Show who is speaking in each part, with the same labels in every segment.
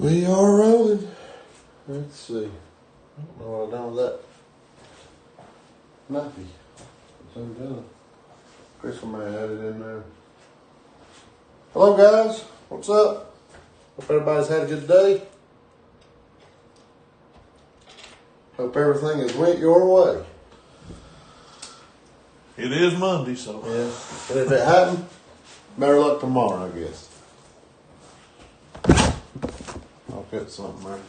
Speaker 1: We are rolling. Let's see. I don't know what I've done with that nappy. It's undone. Chris may have had it in there. Hello guys, what's up? Hope everybody's had a good day. Hope everything has went your way.
Speaker 2: It is Monday, so.
Speaker 1: Yeah. And if it hadn't, better luck tomorrow, I guess. I'll get something there.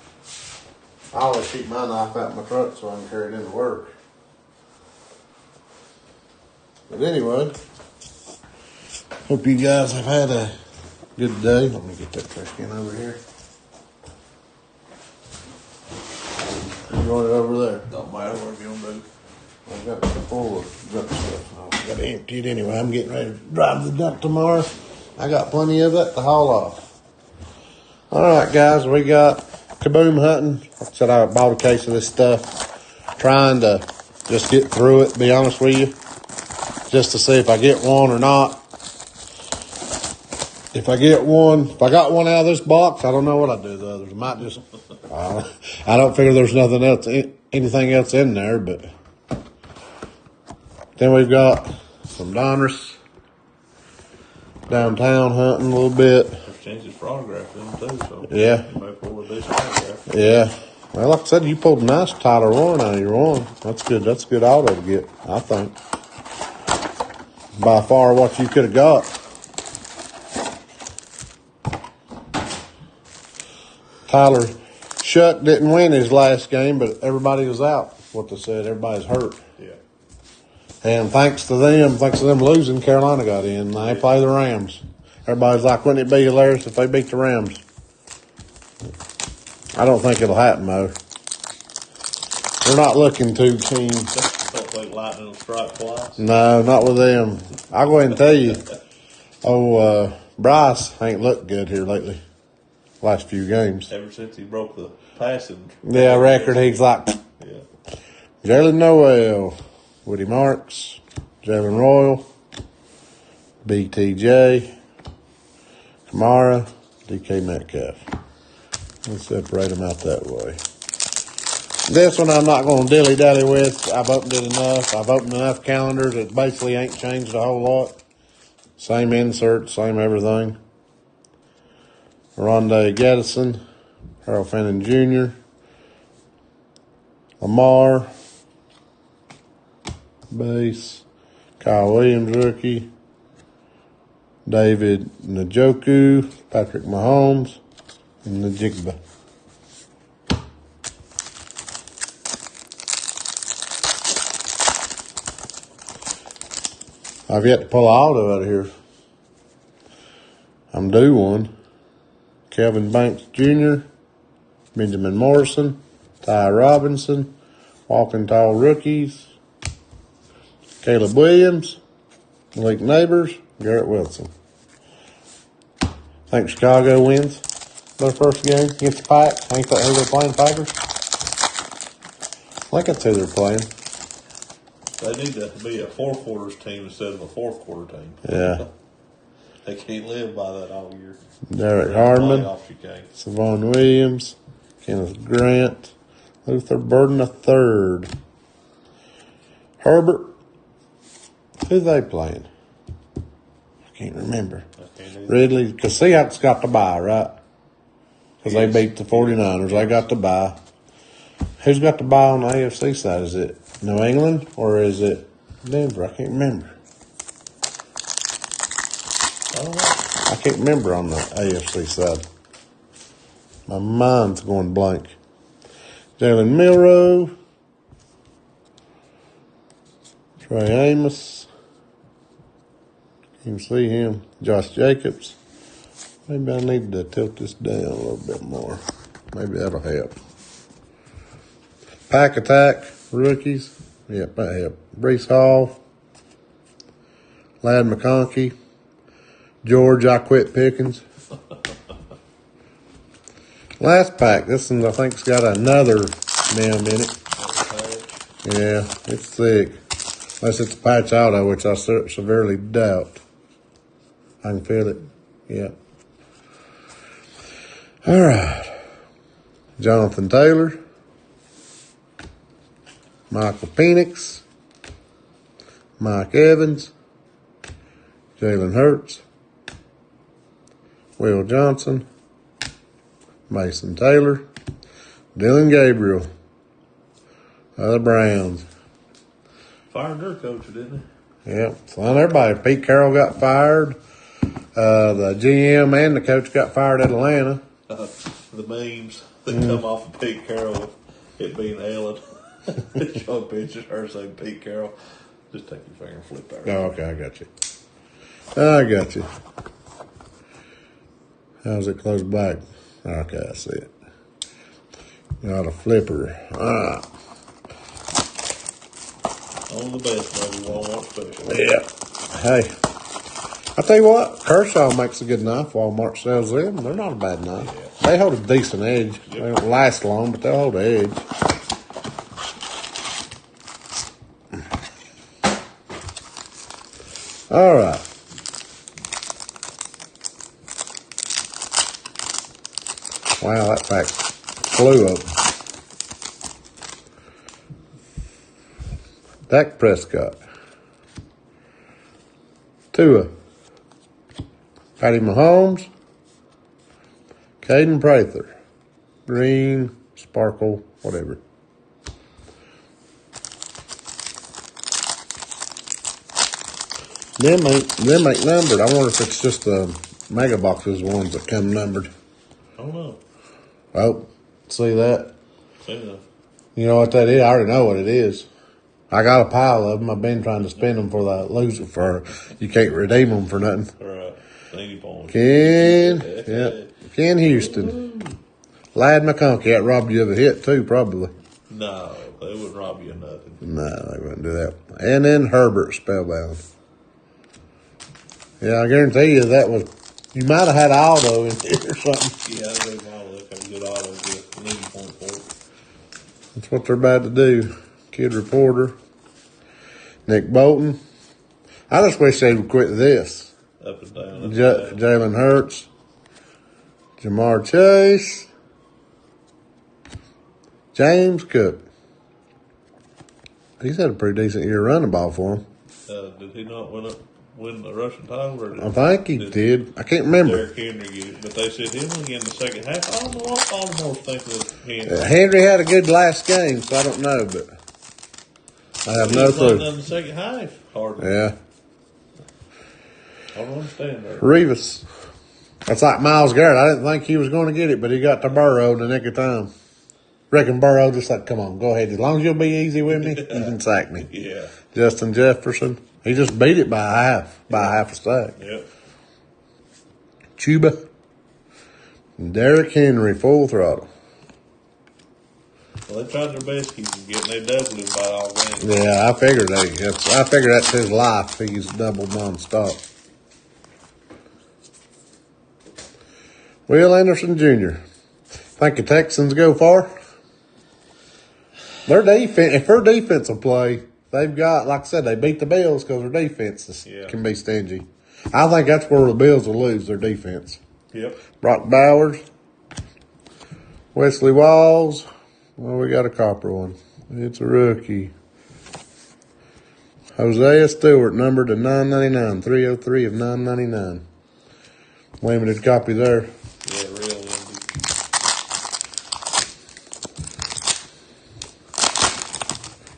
Speaker 1: I always keep my knife out in my truck so I can carry it into work. But anyway, hope you guys have had a good day. Let me get that trash can over here. You want it over there?
Speaker 2: Don't matter what you're gonna do.
Speaker 1: I've got full of junk stuff. I've got to empty it anyway. I'm getting ready to drive the dump tomorrow. I got plenty of it to haul off. All right, guys, we got kaboom hunting. Like I said, I bought a case of this stuff, trying to just get through it, to be honest with you, just to see if I get one or not. If I got one out of this box, I don't know what I'd do with the others. I might just, I don't figure there's anything else in there, but then we've got some Donruss downtown hunting a little bit.
Speaker 2: There's chances for autograph in them too, so.
Speaker 1: Yeah.
Speaker 2: You might pull a decent autograph.
Speaker 1: Yeah. Well, like I said, you pulled a nice Tyler Warren out of your one. That's good. That's a good auto to get, I think. By far what you could have got. Tyler Shuck didn't win his last game, but everybody was out. What they said, everybody's hurt.
Speaker 2: Yeah.
Speaker 1: And thanks to them losing, Carolina got in. Now they play the Rams. Everybody's like, wouldn't it be hilarious if they beat the Rams? I don't think it'll happen, though. We're not looking too keen.
Speaker 2: Don't think lightning will strike twice.
Speaker 1: No, not with them. I'll go ahead and tell you. Bryce ain't looked good here lately. Last few games.
Speaker 2: Ever since he broke the passing.
Speaker 1: Yeah, record, he's like...
Speaker 2: Yeah.
Speaker 1: Jalen Noel, Woody Marks, Jalen Royal, BTJ, Kamara, DK Metcalf. Let's separate them out that way. This one I'm not going to dilly-dally with. I've opened it enough. I've opened enough calendars. It basically ain't changed a whole lot. Same insert, same everything. Rondé Gaddison, Harold Fannin Jr., Lamar, base, Kyle Williams, rookie, David Njoku, Patrick Mahomes, and Najigba. I've yet to pull an auto out of here. I'm due one. Kelvin Banks Jr., Benjamin Morrison, Ty Robinson, Walking Tall rookies, Caleb Williams, Malik Neighbors, Garrett Wilson. I think Chicago wins their first game against the Pack. Ain't that who they're playing, Packers? I think that's who they're playing.
Speaker 2: They need to be a four-quarters team instead of a fourth-quarter team.
Speaker 1: Yeah.
Speaker 2: They can't live by that all year.
Speaker 1: Derek Hardman,
Speaker 2: Savon
Speaker 1: Savon Williams, Kenneth Grant, Luther Burden III. Herbert, who they playing? I can't remember. Ridley, because Seattle's got the bye, right? Because they beat the 49ers. They got the bye. Who's got the bye on the AFC side? Is it New England or is it Denver? I can't remember. I can't remember on the AFC side. My mind's going blank. Jalen Milroe, Trey Amos. You can see him. Josh Jacobs. Maybe I need to tilt this down a little bit more. Maybe that'll help. Pack Attack, rookies. Yep, that helped. Brees Hall. Ladd McConkey. George, I quit Pickens. Last pack. This one I think's got another name in it. Yeah, it's thick. Unless it's a patch auto, which I severely doubt. I can feel it. Yeah. All right. Jonathan Taylor, Michael Penix, Mike Evans, Jalen Hurts, Will Johnson, Mason Taylor, Dylan Gabriel, the Browns.
Speaker 2: Fired their coach, didn't
Speaker 1: Yep, so everybody. Pete Carroll got fired. The GM and the coach got fired at Atlanta.
Speaker 2: they? The memes that come off of Pete Carroll, it being Ellen. Show pictures, her saying Pete Carroll. Just take your finger and flip that.
Speaker 1: Oh, okay, I got you. I got you. How's it close back? Okay, I see it. Got a flipper. All right.
Speaker 2: On the best, baby. Walmart special.
Speaker 1: Yeah. Hey, I tell you what, Kershaw makes a good knife. Walmart sells them. They're not a bad knife. Yeah. They hold a decent edge. Yep. They don't last long, but they'll hold the edge. All right. Wow, that pack flew open. Dak Prescott. Tua. Patty Mahomes. Caden Prather. Green, sparkle, whatever. Them ain't numbered. I wonder if it's just the mega boxes ones that come numbered.
Speaker 2: I don't know.
Speaker 1: Oh, see that?
Speaker 2: See that.
Speaker 1: You know what that is? I already know what it is. I got a pile of them. I've been trying to spend them for the loser for. You can't redeem them for nothing.
Speaker 2: Right. 80 points.
Speaker 1: Ken Houston. Lad McConkey. That robbed you of a hit too, probably.
Speaker 2: No, they wouldn't rob you of nothing.
Speaker 1: No, they wouldn't do that. And then Herbert Spellbound. Yeah, I guarantee you that was. You might have had Aldo in here or something.
Speaker 2: Yeah, I think Aldo had a good Aldo with an 80 point for it.
Speaker 1: That's what they're about to do. Kid Reporter. Nick Bolton. I just wish they would quit this.
Speaker 2: Up and down.
Speaker 1: Jalen Hurts. Jamar Chase. James Cook. He's had a pretty decent year running ball for him.
Speaker 2: Did he not win the rushing title? Or
Speaker 1: I think he did. I can't remember.
Speaker 2: Derrick Henry get it, but they said he won again in the second half. I don't know what Baltimore's thinking of Henry.
Speaker 1: Henry had a good last game, so I don't know, but I have no clue.
Speaker 2: In the second half, hardly.
Speaker 1: Yeah.
Speaker 2: I don't understand that.
Speaker 1: Revis. That's like Myles Garrett. I didn't think he was going to get it, but he got to Burrow in the nick of time. Reckon Burrow just like, come on, go ahead. As long as you'll be easy with me, you can sack me.
Speaker 2: Yeah.
Speaker 1: Justin Jefferson. He just beat it by half a stack.
Speaker 2: Yep.
Speaker 1: Chuba. And Derrick Henry, full throttle.
Speaker 2: Well, they tried their best to keep him getting. They doubled him by all games.
Speaker 1: Yeah, I figured that's his life. He's double nonstop. Will Anderson Jr. Think the Texans go far? Their defense, if their defense will play, they've got, like I said, they beat the Bills because their defense can be stingy. I think that's where the Bills will lose, their defense.
Speaker 2: Yep.
Speaker 1: Brock Bowers, Wesley Walls. Well, we got a copper one. It's a rookie. Hosea Stewart, numbered to 999, 303 of 999. Limited copy there.
Speaker 2: Yeah, real limited.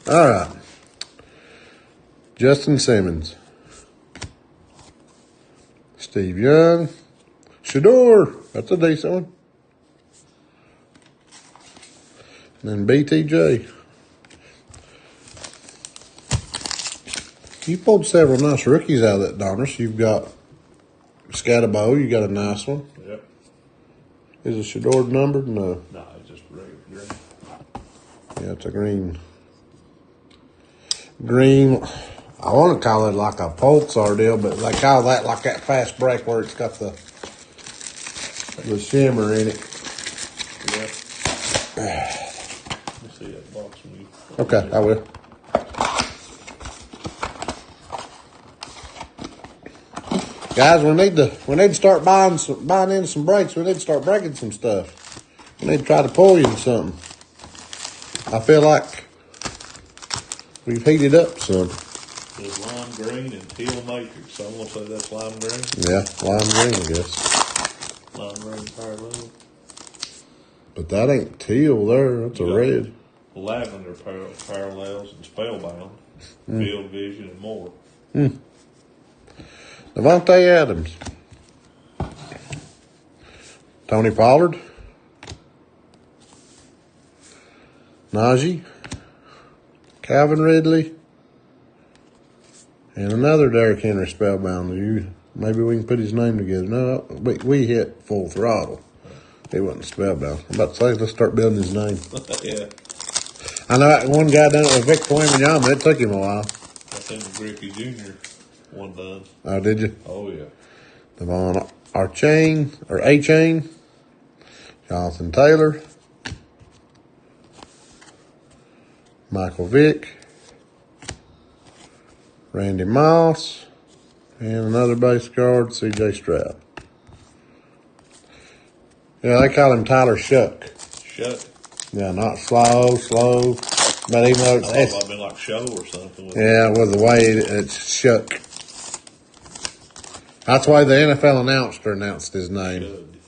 Speaker 1: All right. Justin Simmons. Steve Young. Shador. That's a decent one. And then BTJ. You pulled several nice rookies out of that, Donruss. You've got Scatterbo. You got a nice one.
Speaker 2: Yep.
Speaker 1: Is it Shador numbered? No.
Speaker 2: No, it's just regular green.
Speaker 1: Yeah, it's a green. Green. I want to call it like a pulsar deal, but they call that like that fast break where it's got the shimmer in it.
Speaker 2: Yep. Let me see that box when you.
Speaker 1: Okay, I will. Guys, we need to start buying in some breaks. We need to start breaking some stuff. need to try to pull you in something. I feel like we've heated up some.
Speaker 2: There's lime green and teal matrix, so I'm going to say that's lime green.
Speaker 1: Yeah, lime green, I guess.
Speaker 2: Lime green parallel.
Speaker 1: But that ain't teal there. That's a red.
Speaker 2: Lavender parallels and spellbound, field vision, and more.
Speaker 1: Devontae Adams. Tony Pollard. Najee. Calvin Ridley. And another Derrick Henry spellbound. Maybe we can put his name together. No, we hit full throttle. He wasn't spellbound. I'm about to say, let's start building his name.
Speaker 2: Yeah.
Speaker 1: I know that one guy done it with Victor Wembanyama. It took him a while.
Speaker 2: I think the Griffey Jr. one done.
Speaker 1: Oh, did you?
Speaker 2: Oh, yeah.
Speaker 1: Devon A-Chain. Jonathan Taylor. Michael Vick. Randy Moss. And another base guard, C.J. Stroud. Yeah, they call him Tyler Shuck.
Speaker 2: Shuck.
Speaker 1: Yeah, not slow. But even though
Speaker 2: I thought it might have been like show or something.
Speaker 1: Yeah, with the way it's Shuck. That's why the NFL announcer announced his name.
Speaker 2: Should.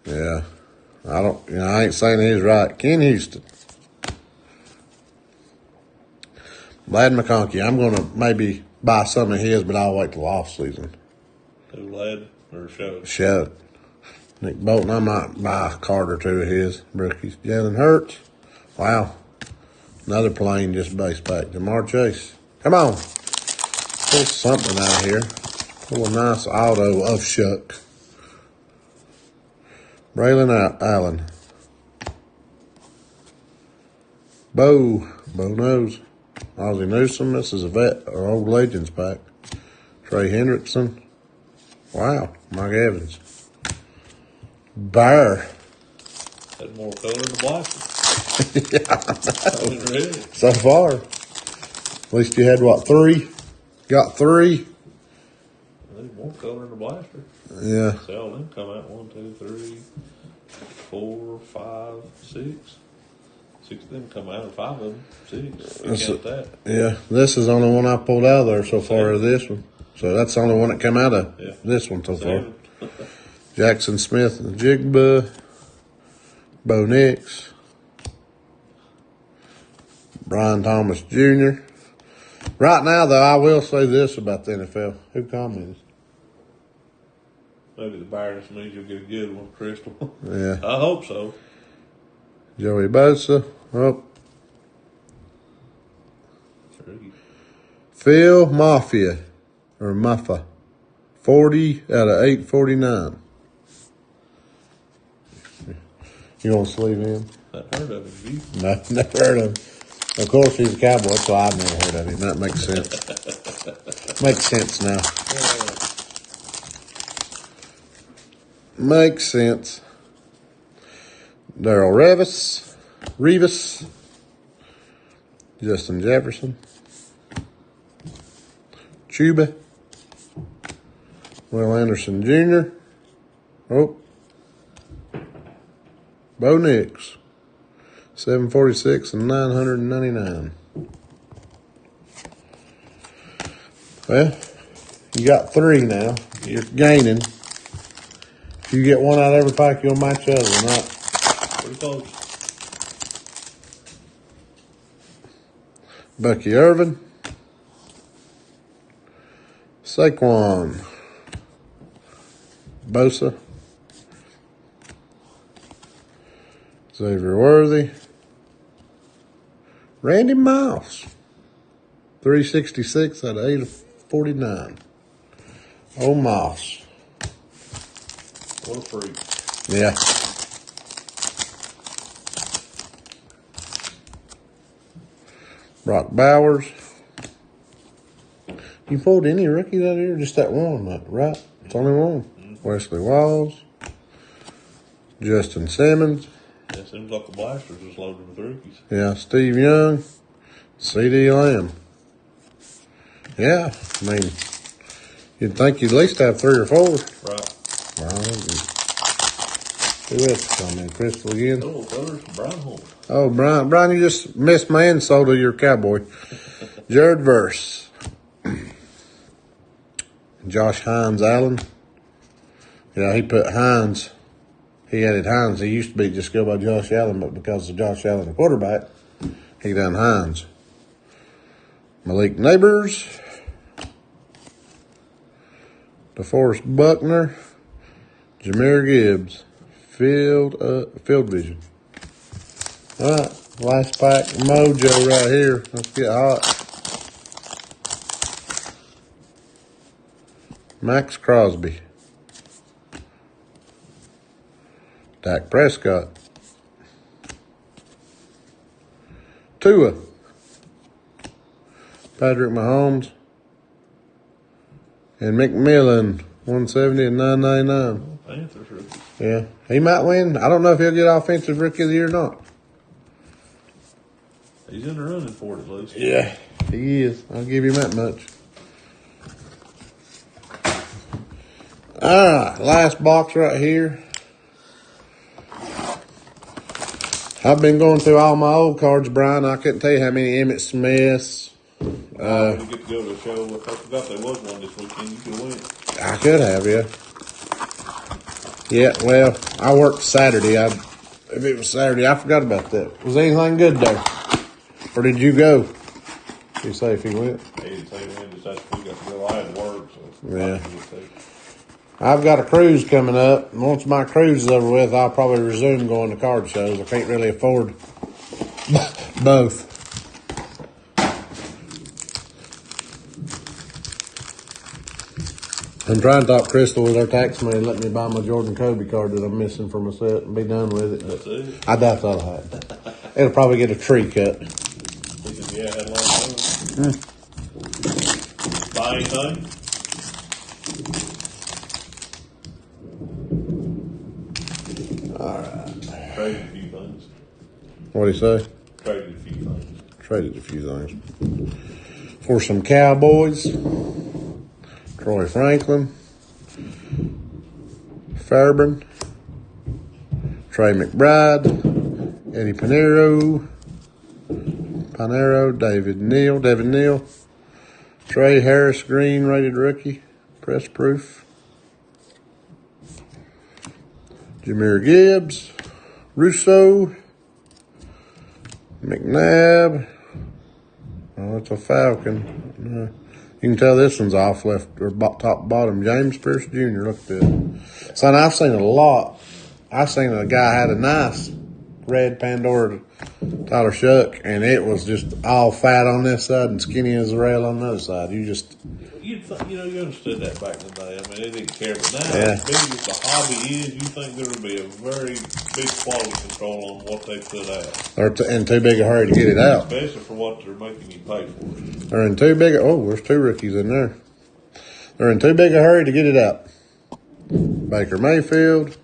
Speaker 1: Yeah. I ain't saying he's right. Ken Houston. Lad McConkey. I'm going to maybe buy some of his, but I'll wait till off season.
Speaker 2: Who, Lad or show?
Speaker 1: Show. Nick Bolton. I might buy a card or two of his rookies. Jalen Hurts. Wow. Another plane just based back. Jamar Chase. Come on. Pull something out of here. Pull a nice auto of Shuck. Braylon Allen. Bo knows. Ozzie Newsome. This is a vet or old legends pack. Trey Hendrickson. Wow. Mike Evans. Bear.
Speaker 2: Had more color than the blaster.
Speaker 1: Yeah,
Speaker 2: I mean, really.
Speaker 1: so far. At least you had, what, 3? Got 3?
Speaker 2: There's more color than the blaster.
Speaker 1: Yeah.
Speaker 2: See all them come out. 1, 2, 3, 4, 5, 6. 6 of them come out, and 5 of them 6. You count that.
Speaker 1: Yeah, this is the only one I pulled out of there so far of this one. So that's the only one that came out of this one so far. Jackson Smith and Jigba. Bo Nix. Brian Thomas Jr. Right now, though, I will say this about the NFL. Who commented?
Speaker 2: Maybe the Byron's means you'll get a good one, Crystal.
Speaker 1: Yeah.
Speaker 2: I hope so.
Speaker 1: Joey Bosa. Oh. Phil Mafia. Or Muffa. 40 out of 849. You gonna sleeve him?
Speaker 2: I've heard of him.
Speaker 1: No, never heard of him. Of course, he's a cowboy, so I've never heard of him. That makes sense. Makes sense now. Makes sense. Darrell Revis. Justin Jefferson. Chuba. Will Anderson Jr. Oh. Bo Nix. 746 and 999. Well, you got 3 now. You're gaining. If you get one out of every pack, you'll match the other one, right?
Speaker 2: Pretty close.
Speaker 1: Bucky Irvin. Saquon. Bosa. Xavier Worthy. Randy Moss. 366 out of 849. Oh, Moss.
Speaker 2: What a freak.
Speaker 1: Yeah. Brock Bowers. You pulled any rookies out of here? Just that one, right? It's only one. Wesley Walls. Justin Simmons.
Speaker 2: It seems like the blasters is loaded with rookies.
Speaker 1: Yeah, Steve Young. C.D. Lamb. Yeah, I mean, you'd think you'd at least have 3 or 4.
Speaker 2: Right.
Speaker 1: Well, Who else come in? Crystal again?
Speaker 2: Oh, there's Brian Holt.
Speaker 1: Oh, Brian, you just missed my insult of your cowboy. Jared Verse. Josh Hines Allen. Yeah, he put Hines. He added Hines. He used to be just go by Josh Allen, but because of Josh Allen, the quarterback, he done Hines. Malik Neighbors. DeForest Buckner. Jameer Gibbs. Field Vision. All right, last pack mojo right here. Let's get hot. Max Crosby. Dak Prescott. Tua. Patrick Mahomes. And McMillan, 170 and 999.
Speaker 2: Panthers rookie.
Speaker 1: Yeah, he might win. I don't know if he'll get offensive rookie of the year or not.
Speaker 2: He's in the running for it at least.
Speaker 1: Yeah, he is. I'll give him that much. All right, last box right here. I've been going through all my old cards, Brian. I couldn't tell you how many Emmitt Smiths.
Speaker 2: You get to go to a show. I forgot there was one this weekend. You could win.
Speaker 1: I could have, yeah. Yeah, well, I worked Saturday. If it was Saturday, I forgot about that. Was anything good there? Or did you go? You say if he went?
Speaker 2: He didn't say when, just asked if we got to go. I had work, so.
Speaker 1: Yeah. I've got a cruise coming up. And once my cruise is over with, I'll probably resume going to card shows. I can't really afford both. I'm trying to talk Crystal with her tax money and let me buy my Jordan Kobe card that I'm missing from my set and be done with it.
Speaker 2: That's it.
Speaker 1: I doubt that'll happen. It'll probably get a tree cut.
Speaker 2: Yeah, had a long time. Buy anything? Traded a few things.
Speaker 1: What'd he say?
Speaker 2: Traded a few things.
Speaker 1: Traded a few things. For some Cowboys. Troy Franklin. Fairburn. Trey McBride. Eddie Pinero. Devin Neal. Trey Harris Green, rated rookie. Press proof. Jameer Gibbs. Russo. McNabb. Oh, it's a Falcon. You can tell this one's off left or top bottom. James Pierce Jr. Look at this. Son, I've seen a lot. I've seen a guy had a nice red Pandora Tyler Shuck, and it was just all fat on this side and skinny as a rail on the other side. You
Speaker 2: understood that back in the day. I mean, they didn't care, but now,
Speaker 1: Yeah.
Speaker 2: as big as the hobby is, you think there would be a very big quality control on what they put out,
Speaker 1: they're in too big a hurry to get it out.
Speaker 2: especially for what they're making you pay for.
Speaker 1: They're in too big. There's two rookies in there. They're in too big a hurry to get it out. Baker Mayfield,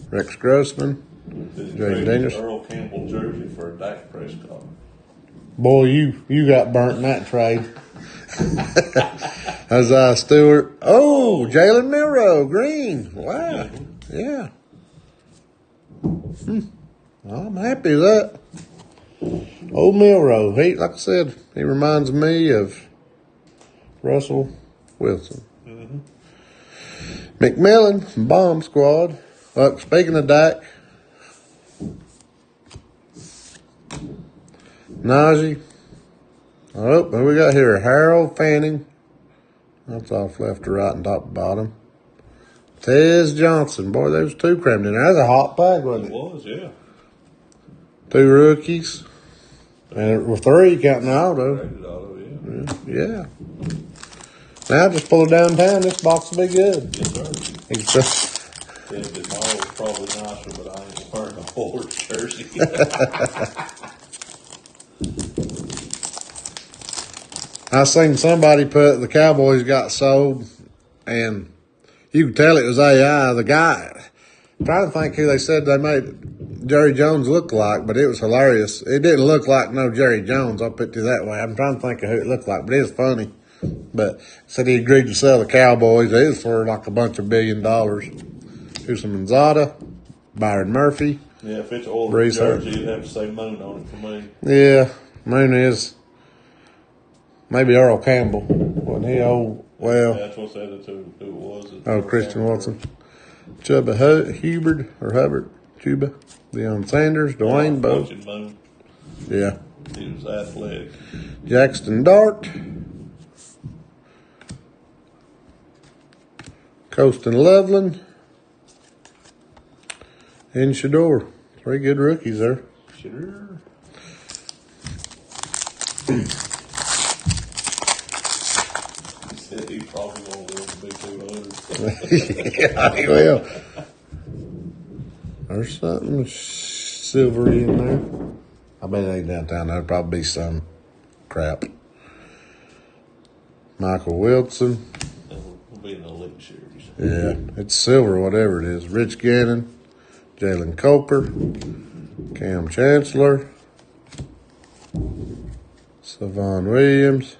Speaker 1: Rex Grossman, Jaden Daniels.
Speaker 2: Earl Campbell jersey for a Dak Prescott.
Speaker 1: Boy, you got burnt in that trade. Isaiah Stewart. Oh, Jalen Milroe, green. Wow. Yeah. Well, I'm happy with that. Old Milroe. He, like I said, he reminds me of Russell Wilson. McMillan, Bomb Squad. Speaking of Dak, Najee. Oh, who we got here? Harold Fanning. That's off left to right and top to bottom. Tez Johnson. Boy, there was two crammed in there. That's a hot pack, wasn't
Speaker 2: It
Speaker 1: it?
Speaker 2: was, yeah.
Speaker 1: Two rookies. And with three counting Aldo.
Speaker 2: Traded auto, yeah.
Speaker 1: Yeah. Now just pull it downtown. This box will be good.
Speaker 2: Yes, sir. Said that mine was probably nicer, but I ain't wearing a Forward jersey.
Speaker 1: I seen somebody put the Cowboys got sold, and you could tell it was AI. The guy, I'm trying to think who they said they made Jerry Jones look like, but it was hilarious. It didn't look like no Jerry Jones. I'll put it that way. I'm trying to think of who it looked like, but it was funny. But said he agreed to sell the Cowboys. It was for like a bunch of $1 billion. Here's some Manzada, Byron Murphy.
Speaker 2: Yeah, if it's old
Speaker 1: Breeze
Speaker 2: jersey, you'd have to say Moon on it for me.
Speaker 1: Yeah, Moon is. Maybe Earl Campbell. Wasn't he old? Well.
Speaker 2: Yeah, that's what I said it to who it was.
Speaker 1: Oh, Christian Watson. Chuba Hubbard or Hubbard. Chuba. Deion Sanders. Dwayne Bowe.
Speaker 2: Moon.
Speaker 1: Yeah.
Speaker 2: He was athletic.
Speaker 1: Jackson Dart. Colston Loveland. And Shador. 3 good rookies there.
Speaker 2: Sure. He probably won't live to be 200.
Speaker 1: Yeah, he will. There's something silvery in there. I bet it ain't downtown. There'll probably be some crap. Michael Wilson.
Speaker 2: We'll be in the elite series.
Speaker 1: Yeah, it's silver, whatever it is. Rich Gannon. Jalen Coper. Cam Chancellor. Savon Williams.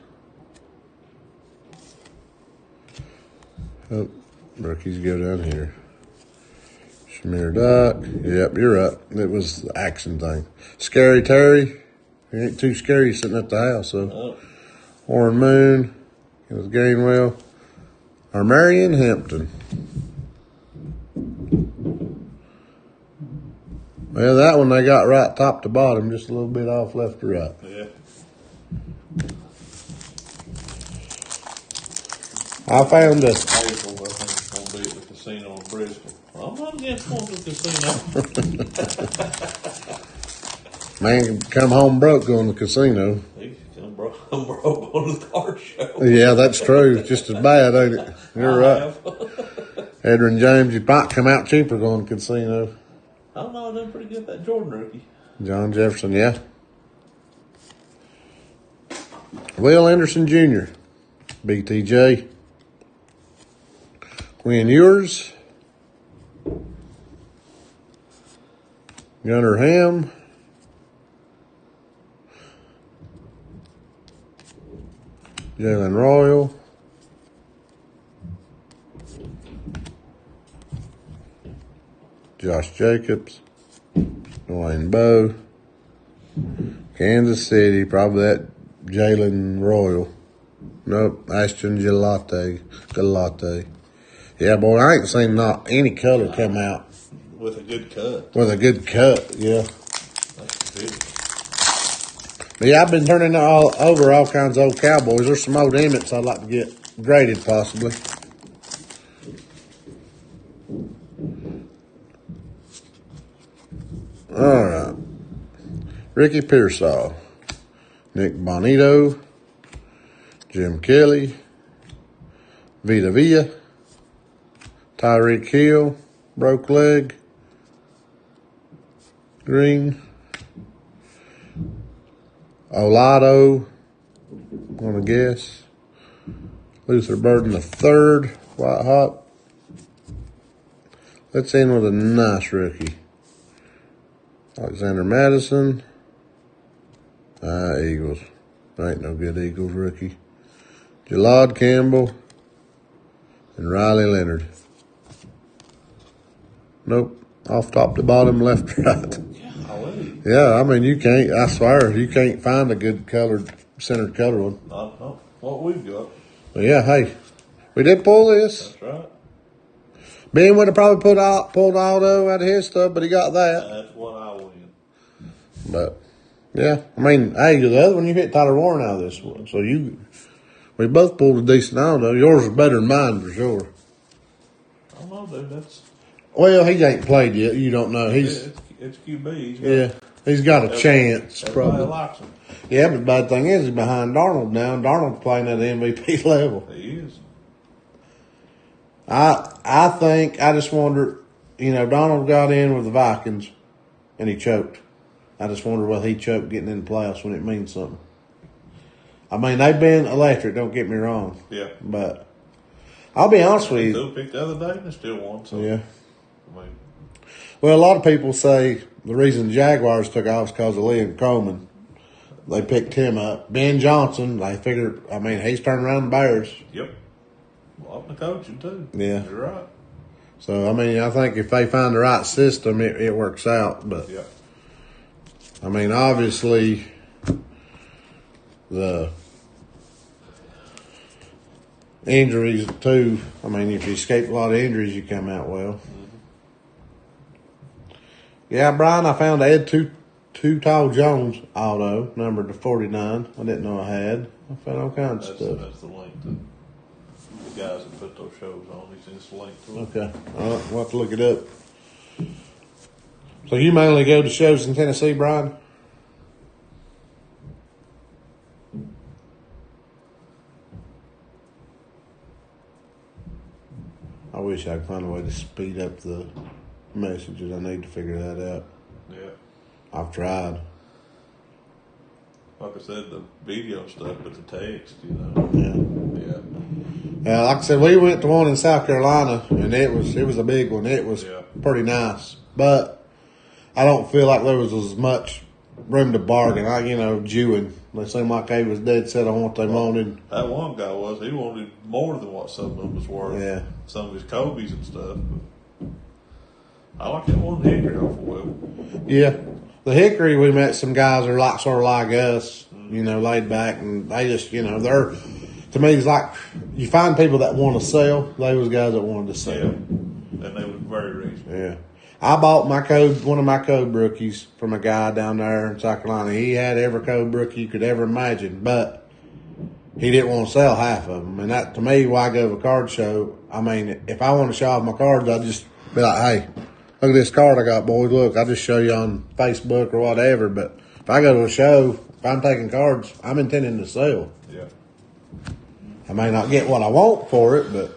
Speaker 1: Oh, rookies go down here. Shamir Dock. Yep, you're up. It was the action thing. Scary Terry. He ain't too scary sitting at the house, so.
Speaker 2: Oh.
Speaker 1: Warren Moon. It was Gainwell. Or Marion Hampton. Well, that one they got right top to bottom, just a little bit off left to right.
Speaker 2: Yeah.
Speaker 1: I found a
Speaker 2: April, I think it's going to be at the casino in Bristol. I'm not against going to the casino.
Speaker 1: man can come home broke going to the casino.
Speaker 2: I'm broke going to the car show.
Speaker 1: Yeah, that's true. It's just as bad, ain't it? You're right. Edrin James, you might come out cheaper going to the casino.
Speaker 2: I don't know, I done pretty good that Jordan rookie.
Speaker 1: John Jefferson, yeah. Will Anderson Jr., BTJ. Quinn Ewers. Gunnar Ham. Jalen Royal. Josh Jacobs. Dwayne Bowe. Kansas City, probably that Jalen Royal. Nope, Ashton Galate. Yeah, boy, I ain't seen not any color come out.
Speaker 2: With a good cut.
Speaker 1: With a good cut, yeah.
Speaker 2: That's good.
Speaker 1: But yeah, I've been turning over all kinds of old Cowboys. There's some old Emmets I'd like to get graded, possibly. All right. Ricky Pearsall. Nick Bonito. Jim Kelly. Vita Villa. Tyreek Hill. Broke leg. Green. Olado. I'm going to guess. Luther Burden the third. White hot. Let's end with a nice rookie. Alexander Madison. Eagles. Ain't no good Eagles rookie. Jalad Campbell. And Riley Leonard. Nope. Off top to bottom, left to right. Yeah, I mean, you can't, I swear, you can't find a good colored, centered color one.
Speaker 2: Not what we've got.
Speaker 1: But yeah, hey, we did pull this.
Speaker 2: That's right.
Speaker 1: Ben would have probably pulled Aldo out of his stuff, but he got that.
Speaker 2: That's what I win.
Speaker 1: But, yeah, I mean, hey, the other one, you hit Tyler Warren out of this one. So we both pulled a decent Aldo. Yours is better than mine for sure.
Speaker 2: I don't know, dude. That's.
Speaker 1: Well, he ain't played yet. You don't know. It's
Speaker 2: QB.
Speaker 1: He's got a chance,
Speaker 2: Everybody
Speaker 1: probably.
Speaker 2: likes him.
Speaker 1: Yeah, but the bad thing is he's behind Darnold now, and Darnold's playing at the MVP level.
Speaker 2: He is.
Speaker 1: I think, I just wonder, Donald got in with the Vikings, and he choked. I just wonder whether he choked getting in the playoffs when it means something. I mean, they've been electric, don't get me wrong.
Speaker 2: Yeah.
Speaker 1: But I'll be honest with you.
Speaker 2: Still picked the other day, and they still won. So,
Speaker 1: yeah.
Speaker 2: I mean,
Speaker 1: Well, a lot of people say the reason the Jaguars took off is because of Liam Coleman. They picked him up. Ben Johnson, they figured, he's turned around the Bears.
Speaker 2: yep. A lot of the coaching, too.
Speaker 1: Yeah.
Speaker 2: You're right.
Speaker 1: So, I mean, I think if they find the right system, it works out. But,
Speaker 2: Yeah.
Speaker 1: I mean, obviously, the injuries, too. I mean, if you escape a lot of injuries, you come out well. Mm-hmm. Yeah, Brian, I found I had two Tall Jones auto, numbered to 49. I didn't know I had. I found all kinds of stuff.
Speaker 2: That's the link to the guys that put those shows on. He sent us the link to it.
Speaker 1: Okay. All right, we'll have to look it up. So you mainly go to shows in Tennessee, Brian? I wish I could find a way to speed up the messages. I need to figure that out.
Speaker 2: Yeah.
Speaker 1: I've tried.
Speaker 2: Like I said, the video stuff, but the text, you know.
Speaker 1: Yeah.
Speaker 2: Yeah.
Speaker 1: Like I said, we went to one in South Carolina, and it was a big one. It was pretty nice, but I don't feel like there was as much room to bargain. Jewing. They seemed like they was dead set on what they wanted.
Speaker 2: That one guy he wanted more than what some of them was worth.
Speaker 1: Yeah.
Speaker 2: Some of his Kobe's and stuff. But I like that one Hickory awful well.
Speaker 1: Yeah. The Hickory, we met some guys that are sort of like us, laid back, and they just, they're, to me, it's like you find people that want to sell. They was guys that wanted to sell.
Speaker 2: Yeah. And they were very reasonable.
Speaker 1: Yeah. I bought one of my code rookies from a guy down there in South Carolina. He had every code rookie you could ever imagine, but he didn't want to sell half of them. And that, to me, why I go to a card show, I mean, if I want to show off my cards, I just be like, hey, look at this card I got, boys. Look, I just show you on Facebook or whatever. But if I go to a show, if I'm taking cards, I'm intending to sell.
Speaker 2: Yeah.
Speaker 1: I may not get what I want for it, but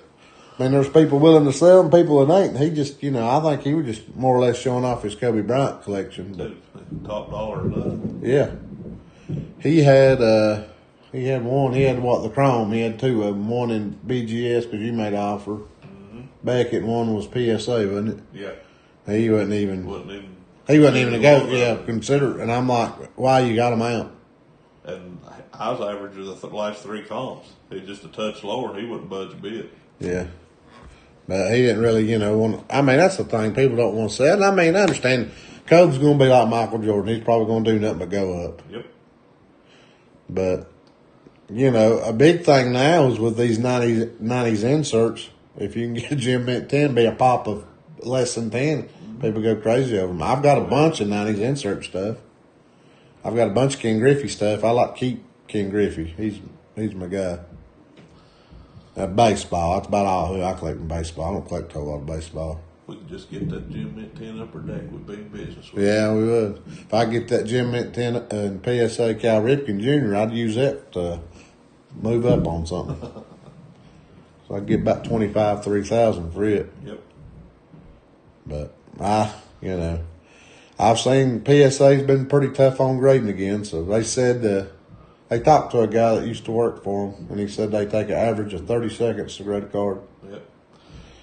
Speaker 1: I mean, there's people willing to sell and people that ain't. He just, I think he was just more or less showing off his Kobe Bryant collection. But
Speaker 2: Top dollar or
Speaker 1: yeah, he had one. He had the Chrome. He had two of them. One in BGS because you made an offer. Mm-hmm. Beckett one was PSA, wasn't it?
Speaker 2: Yeah.
Speaker 1: He wasn't even a go. Yeah, consider. And I'm like, why you got him out?
Speaker 2: And I was averaging the last three comps. He's just a touch lower, and he wouldn't budge a bit.
Speaker 1: Yeah. But he didn't really, want. I mean, that's the thing. People don't want to sell. And I mean, I understand. Kobe's going to be like Michael Jordan. He's probably going to do nothing but go up.
Speaker 2: Yep.
Speaker 1: But, a big thing now is with these 90s inserts, if you can get a Gem Mint 10, be a pop of less than 10, people go crazy over them. I've got a bunch of 90s insert stuff. I've got a bunch of Ken Griffey stuff. I like to keep Ken Griffey. He's my guy. Baseball, that's about all who I collect in baseball. I don't collect a whole lot of baseball.
Speaker 2: We could just get that Gem Mint 10 upper deck, we'd be in business.
Speaker 1: Yeah, we would. If I get that Gem Mint 10 and PSA Cal Ripken Jr., I'd use that to move up on something. So I'd get about $25,000-$30,000 for it.
Speaker 2: Yep.
Speaker 1: But I've seen PSA's been pretty tough on grading again. So they said they talked to a guy that used to work for them, and he said they take an average of 30 seconds to grade a card.
Speaker 2: Yep.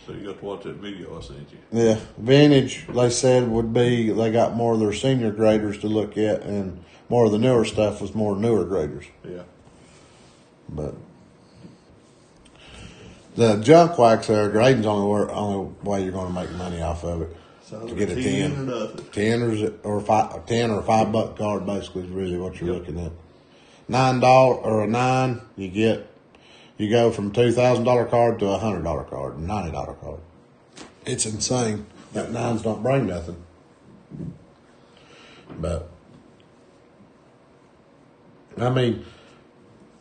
Speaker 2: So you got to watch that video I sent you.
Speaker 1: Yeah. Vintage, they said, would be, they got more of their senior graders to look at, and more of the newer stuff was more newer graders.
Speaker 2: Yeah.
Speaker 1: But the junk wax there, grading's only way you're going to make money off of it.
Speaker 2: So
Speaker 1: to get a
Speaker 2: 10
Speaker 1: 10.
Speaker 2: or nothing.
Speaker 1: 10 or $5 card basically is really what you're looking at. $9 or a 9, you go from $2,000 card to a $100 card, $90 card. It's insane. That 9s don't bring nothing. But I mean,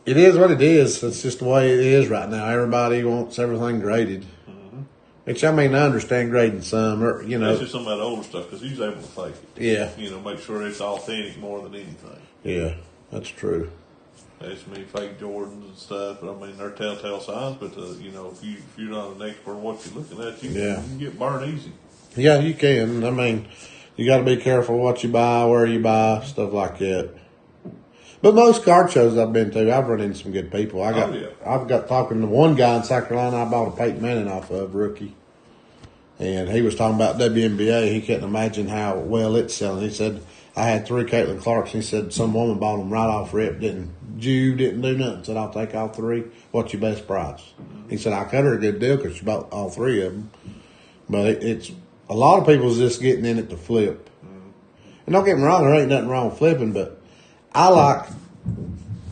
Speaker 1: it is what it is. It's just the way it is right now. Everybody wants everything graded. Mm-hmm. Which, I mean, I understand grading some, or,
Speaker 2: Especially some of that older stuff, because he's able to fake it.
Speaker 1: Yeah.
Speaker 2: Make sure it's authentic more than anything.
Speaker 1: Yeah, that's true.
Speaker 2: There's many fake Jordans and stuff, but I mean, they're telltale signs, but, if you're not an expert on what you're looking at, you can get burned easy.
Speaker 1: Yeah, you can. I mean, you got to be careful what you buy, where you buy, stuff like that. But most card shows I've been to, I've run into some good people. I've got talking to one guy in South Carolina I bought a Peyton Manning off of, rookie. And he was talking about WNBA. He couldn't imagine how well it's selling. He said, I had 3 Caitlin Clarks. He said, some woman bought them right off rip. Didn't do nothing. Said, I'll take all 3. What's your best price? He said, I cut her a good deal because she bought all 3 of them. But it's a lot of people's just getting in it to flip. And don't get me wrong, there ain't nothing wrong with flipping, but I like,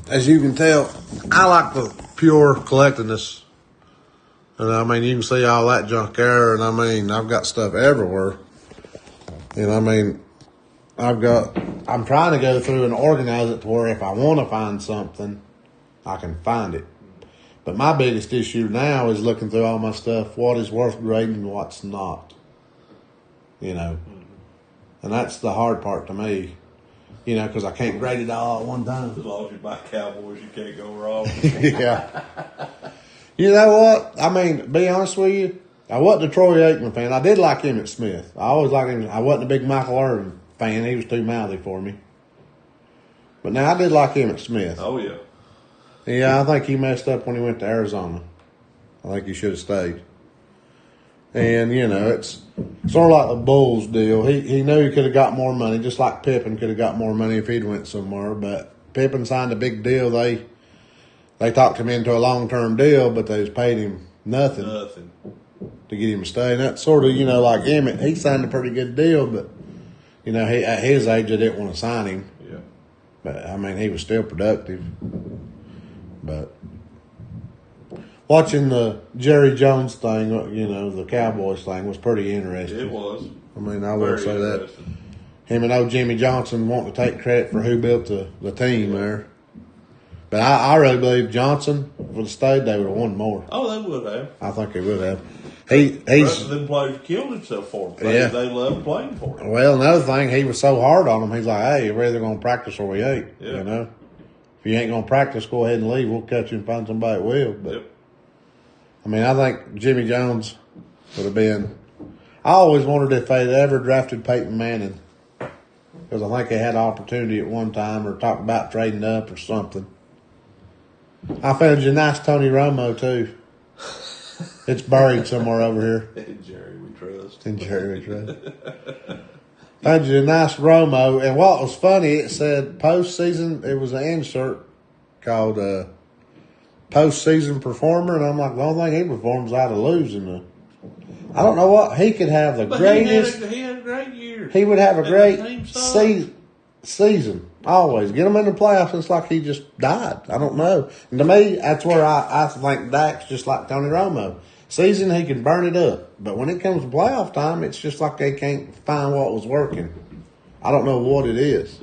Speaker 1: as you can tell, I like the pure collectingness. And I mean, you can see all that junk there, and I mean, I've got stuff everywhere. And I mean, I'm trying to go through and organize it to where if I want to find something, I can find it. But my biggest issue now is looking through all my stuff, what is worth grading and what's not. You know, and that's the hard part to me, you know, because I can't grade it all at one time.
Speaker 2: As long as you buy Cowboys, you can't go wrong.
Speaker 1: Yeah. You know what? I mean, to be honest with you, I wasn't a Troy Aikman fan. I did like Emmitt Smith. I always liked him. I wasn't a big Michael Irvin fan. He was too mouthy for me. But now I did like Emmitt Smith.
Speaker 2: Oh, yeah.
Speaker 1: Yeah, I think he messed up when he went to Arizona. I think he should have stayed. And, you know, it's sort of like the Bulls deal. He knew he could have got more money, just like Pippen could have got more money if he'd went somewhere. But Pippen signed a big deal. They talked him into a long-term deal, but they just paid him nothing to get him to stay. And that's sort of, you know, like Emmett. He signed a pretty good deal, but, you know, at his age, they didn't want to sign him.
Speaker 2: Yeah.
Speaker 1: But, I mean, he was still productive. But watching the Jerry Jones thing, you know, the Cowboys thing was pretty interesting.
Speaker 2: It was.
Speaker 1: I mean, I will say that.
Speaker 2: Interesting.
Speaker 1: Him and old Jimmy Johnson wanting to take credit for who built the team there. But I really believe Johnson would have stayed, they would have won more.
Speaker 2: Oh, they would have.
Speaker 1: I think they would have.
Speaker 2: The
Speaker 1: He's
Speaker 2: rest of them players killed himself for him.
Speaker 1: Yeah.
Speaker 2: They loved playing for him.
Speaker 1: well, another thing, he was so hard on them. He's like, hey, we're either going to practice or we ain't.
Speaker 2: Yeah.
Speaker 1: You know, if you ain't going to practice, go ahead and leave. We'll cut you and find somebody that will. But
Speaker 2: Yep.
Speaker 1: I mean, I think Jimmy Jones would have been. I always wondered if they'd ever drafted Peyton Manning, because I think they had an opportunity at one time or talked about trading up or something. I found you a nice Tony Romo too. It's buried somewhere over here.
Speaker 2: And Jerry, we trust.
Speaker 1: In Jerry, right? Found you a nice Romo, and what was funny, it said postseason. It was an insert called postseason performer, and I'm like, the only thing he performs out of losing. I don't know what he could have the
Speaker 2: But
Speaker 1: greatest.
Speaker 2: he had a great year.
Speaker 1: He would have a
Speaker 2: And
Speaker 1: great
Speaker 2: the team sucked.
Speaker 1: season. Always get him in the playoffs. It's like he just died. I don't know. And to me, that's where I think Dak's just like Tony Romo. Season, he can burn it up. But when it comes to playoff time, it's just like they can't find what was working. I don't know what it is.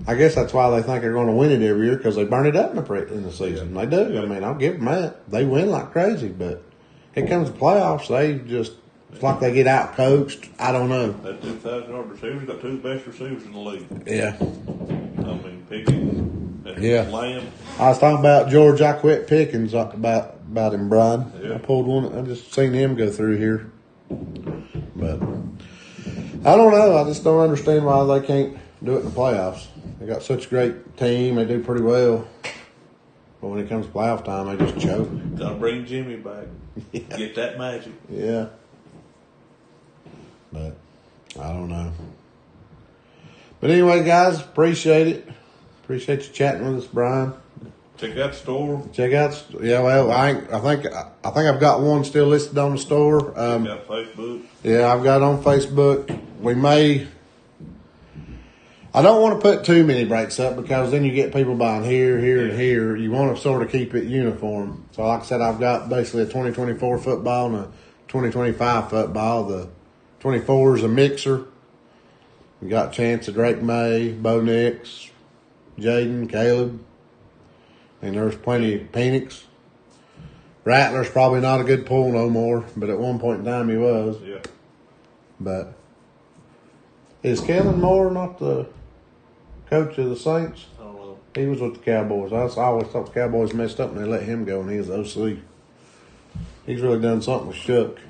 Speaker 1: I guess that's why they think they're going to win it every year, because they burn it up in the season. They do. I mean, I'll give them that. They win like crazy. But it comes to playoffs, they just, it's like they get out coached. I don't know.
Speaker 2: That 2,000-yard receiver's got two of the best receivers in the league.
Speaker 1: Yeah.
Speaker 2: I mean, Pickens and
Speaker 1: Yeah.
Speaker 2: Lamb.
Speaker 1: I was talking about George. I quit Pickens about him, Brian.
Speaker 2: Yeah.
Speaker 1: I pulled one. I just seen him go through here. But I don't know. I just don't understand why they can't do it in the playoffs. They got such a great team. They do pretty well. But when it comes to playoff time, they just choke.
Speaker 2: Gotta bring Jimmy back. Get that magic.
Speaker 1: Yeah. But I don't know. But anyway, guys, appreciate it. Appreciate you chatting with us, Brian.
Speaker 2: Check out the store.
Speaker 1: Check out. Yeah, well, I think I've got one still listed on the store.
Speaker 2: Check out Facebook.
Speaker 1: Yeah, I've got it on Facebook. We may. I don't want to put too many breaks up, because then you get people buying here, and here. You want to sort of keep it uniform. So, like I said, I've got basically a 2024 football and a 2025 football. The 24 is a mixer. We got Chance of Drake May, Bo Nix, Jaden, Caleb. And there's plenty of Penix. Rattler's probably not a good pull no more, but at one point in time he was.
Speaker 2: Yeah.
Speaker 1: But is Kellen Moore not the coach of the Saints?
Speaker 2: I don't know.
Speaker 1: He was with the Cowboys. I always thought the Cowboys messed up and they let him go, and he was OC. He's really done something with Shook.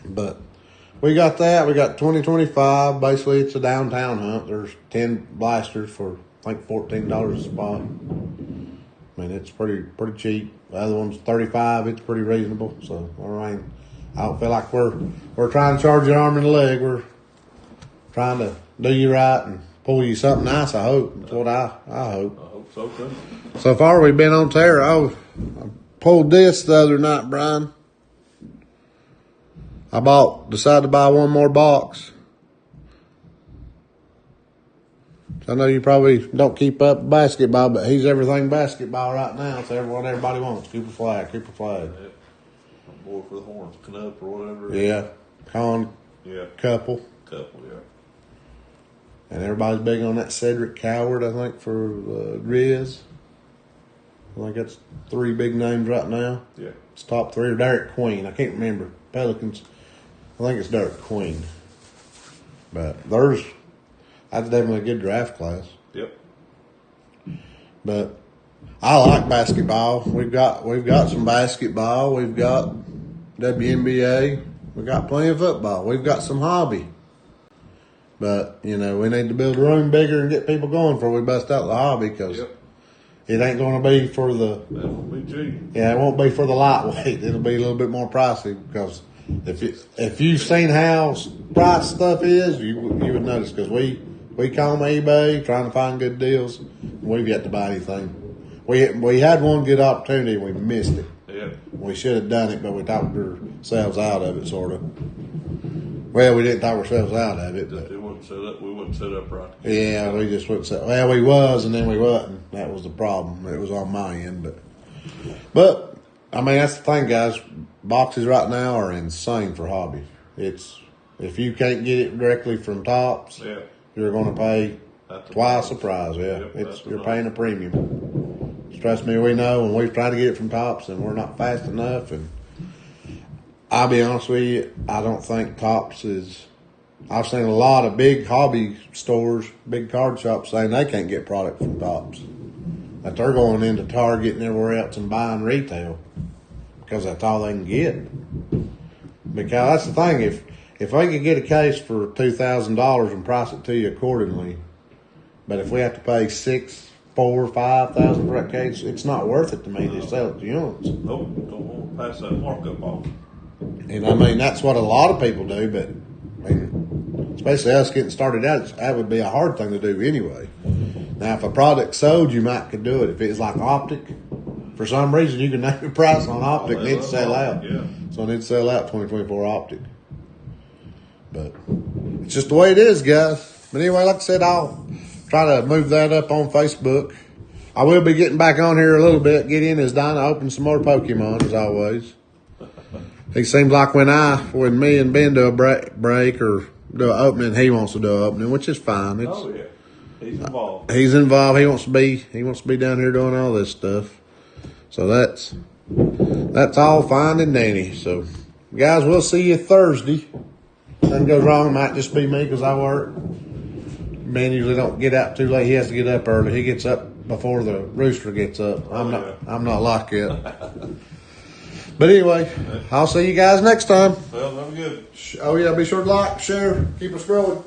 Speaker 1: But we got that. We got 2025. Basically, it's a downtown hunt. There's 10 blasters for, I think, $14 a spot. I mean, it's pretty cheap. The other one's $35. It's pretty reasonable. So, all right. I don't feel like we're trying to charge you an arm and a leg. We're trying to do you right and pull you something nice, I hope. That's what I hope.
Speaker 2: I hope so, too.
Speaker 1: So far, we've been on tear. I pulled this the other night, Brian. decided to buy one more box. I know you probably don't keep up with basketball, but he's everything basketball right now. It's what everybody wants. Cooper Flag.
Speaker 2: Yep. Boy for the Horns, Canuck or whatever.
Speaker 1: Yeah. Couple.
Speaker 2: Yeah.
Speaker 1: And everybody's big on that Cedric Coward, I think, for Riz. I think that's 3 big names right now.
Speaker 2: Yeah.
Speaker 1: It's top 3. Or Derek Queen. I can't remember. Pelicans. I think it's Derek Queen. But that's definitely a good draft class.
Speaker 2: Yep.
Speaker 1: But I like basketball. We've got some basketball. We've got WNBA. We've got plenty of football. We've got some hobby. But, we need to build the room bigger and get people going before we bust out the hobby, because it ain't going to be for the...
Speaker 2: That won't be cheap.
Speaker 1: Yeah, it won't be for the lightweight. It'll be a little bit more pricey, because if you've seen how price stuff is, you would notice, because we comb eBay trying to find good deals. We've yet to buy anything. We had one good opportunity and we missed it.
Speaker 2: Yeah.
Speaker 1: We should have done it, but we talked ourselves out of it, sort of. Well, we didn't talk ourselves out of it, but
Speaker 2: It wasn't set up. We wasn't set up right.
Speaker 1: yeah, we just wouldn't say. Well, we was, and then we wasn't. That was the problem. It was on my end, but I mean, that's the thing, guys. Boxes right now are insane for hobby. If you can't get it directly from Tops, you're going to pay twice the price. Yeah, you're paying a premium. Trust me, we know, and we've tried to get it from Tops, and we're not fast enough. And I'll be honest with you, I don't think Tops is. I've seen a lot of big hobby stores, big card shops saying they can't get product from Tops. That they're going into Target and everywhere else and buying retail because that's all they can get. Because that's the thing, if they could get a case for $2,000 and price it to you accordingly, but if we have to pay $6,000, $4,000, $5,000 for that case, it's not worth it to me to sell it to yours.
Speaker 2: Nope, don't want to pass that markup off.
Speaker 1: And I mean, that's what a lot of people do, but I mean, especially us getting started out, that would be a hard thing to do anyway. Now, if a product sold, you might could do it. If it's like optic, for some reason, you can name the price on optic and it'd sell out.
Speaker 2: Yeah.
Speaker 1: So it'd sell out 2024 optic. But it's just the way it is, guys. But anyway, like I said, I'll try to move that up on Facebook. I will be getting back on here a little bit, get in as Donna open some more Pokemon, as always. It seems like when me and Ben do a break or do an opening, he wants to do an opening, which is fine.
Speaker 2: Oh yeah, he's involved.
Speaker 1: He's involved. He wants to be down here doing all this stuff. So that's all fine and dandy. So, guys, we'll see you Thursday. Nothing goes wrong. It might just be me because I work. Ben usually don't get out too late. He has to get up early. He gets up before the rooster gets up. I'm not like that. But anyway, I'll see you guys next time.
Speaker 2: Well, that'll be good.
Speaker 1: Oh yeah, be sure to like, share, keep us scrolling.